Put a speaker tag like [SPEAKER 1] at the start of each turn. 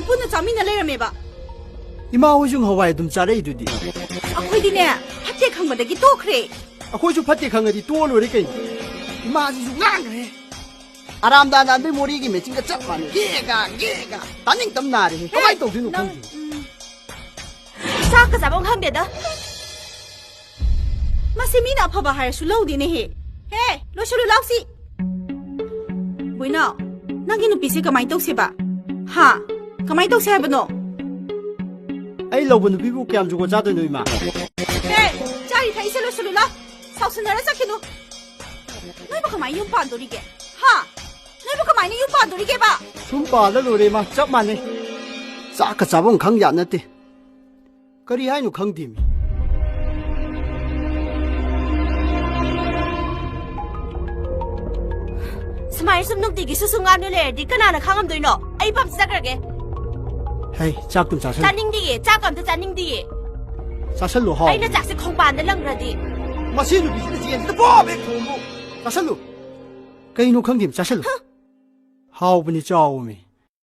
[SPEAKER 1] ꯄꯨꯟꯅ ꯆꯥꯃꯤꯟꯅ ꯂꯩꯔꯝꯃꯦꯕ
[SPEAKER 2] ꯏꯃꯥ ꯍꯣꯏꯁꯨ ꯍꯋꯥꯏ ꯑꯗꯨꯝ ꯆꯥꯔꯛꯏꯗꯨꯗꯤ
[SPEAKER 1] ꯑꯩꯈꯣꯏꯗꯤꯅꯦ ꯐꯠꯇꯦ ꯈꯪꯕꯗꯒꯤ ꯇꯣꯛꯈ꯭ꯔꯦ
[SPEAKER 2] ꯑꯩꯈꯣꯏꯁꯨ ꯐꯠꯇꯦ ꯈꯪꯉꯗꯤ ꯇꯣꯛꯑ ꯂꯣꯏꯔꯦ ꯀꯩꯅꯣ 이마지수 ꯉꯥꯡꯈ꯭ꯔꯦ 아람다나 내 머리기 매칭가 cap 마네 얘가 따닝 땀나래 그만 또 되는 건지
[SPEAKER 1] ꯆꯥꯛꯀ ꯆꯥꯕꯝ ꯈꯪꯗꯦꯗ ꯃꯁꯤ ꯃꯤꯅ ꯑꯐꯕ ꯍꯥꯏꯔꯁꯨ ꯂꯧꯗꯦꯅꯦꯍꯦ ꯍꯦ ꯂꯣꯏꯁꯜꯂꯨ ꯂꯥꯎꯁꯤ ꯕꯣꯏꯅꯥꯎ ꯅꯪꯒꯤ ꯅꯨꯄꯤꯁꯦ ꯀꯃꯥꯏꯅ ꯇꯧꯁꯦꯕ ꯍꯥ ꯀꯃꯥꯏꯅ ꯇꯧꯁꯦ ꯍꯥꯏꯕꯅꯣ
[SPEAKER 2] ꯑꯩ ꯂꯧꯕ ꯅꯨꯄꯤꯕꯨ ꯀꯌꯥꯝ ꯖꯨꯒꯣꯠ ꯆꯥꯗꯣꯏꯅꯣ ꯏꯃꯥ
[SPEAKER 1] ꯍꯦ ꯆꯥꯔꯤ ꯊꯛꯏꯁꯦ ꯂꯣꯏꯁꯜꯂꯨ ꯂꯥꯎ ꯁꯥꯎꯁꯟꯅꯔ ꯆꯠꯈꯤꯅꯨ ꯅꯣꯏꯕꯨ ꯀꯃꯥꯏꯅ ꯌꯨꯝ ꯄꯥꯟꯗꯣꯔꯤꯒꯦ ꯍꯥ ꯅꯣꯏꯕꯨ ꯀꯃꯥꯏꯅ ꯌꯨꯝ ꯄꯥꯟꯗꯣꯔꯤꯒꯦꯕ
[SPEAKER 2] ꯁꯨꯝ ꯄꯥꯜꯂ ꯂꯣꯏꯔꯦ ꯏꯃꯥ ꯆꯞ ꯃꯥꯟꯅꯩ ꯆꯥꯛꯀ ꯆꯥꯐꯝ ꯈꯪ ꯌꯥꯠ ꯅꯠꯇꯦ ꯀꯔꯤ ꯍꯥꯏꯅꯣ ꯈꯪꯗꯦꯃꯤ
[SPEAKER 1] ꯁꯨꯃꯥꯏꯅ ꯁꯨꯝ ꯅꯨꯡꯇꯤꯒꯤ ꯁꯨꯁꯨ ꯉꯥꯡꯅ ꯂꯩꯔꯗꯤ ꯀꯅꯥꯅ ꯈꯪꯉꯝꯗꯣꯏꯅꯣ ꯑꯩ ꯄꯥꯞ ꯆꯠꯈ꯭ꯔꯒꯦ
[SPEAKER 2] ꯍꯩ ꯆꯥꯛ ꯇꯨꯝ ꯆꯥꯁꯜꯂꯨ
[SPEAKER 1] ꯆꯥꯅꯤꯡꯗꯤꯌꯦ ꯆꯥꯛ ꯑꯝꯇ ꯆꯥꯅꯤꯡꯗꯤꯌꯦ
[SPEAKER 2] ꯆꯥꯁꯜꯂꯨ ꯍꯥꯎ
[SPEAKER 1] ꯑꯩꯅ ꯆꯥꯛꯁꯦ ꯈꯣꯡꯕꯥꯟꯗ ꯂꯪꯈ꯭ꯔꯗꯤ
[SPEAKER 2] ꯃꯁꯤ ꯅꯨꯄꯤꯁꯤꯅ ꯆꯦꯟꯁꯤꯗ ꯄꯣꯕꯦ ꯊꯣꯡꯕꯨ ꯆꯥꯁꯜꯂꯨ ꯀꯩꯅꯣ ꯈꯪꯗꯦ ꯆꯥꯁꯜꯂꯨ ꯍꯥꯎꯕꯅꯤ ꯆꯥꯎꯃꯤ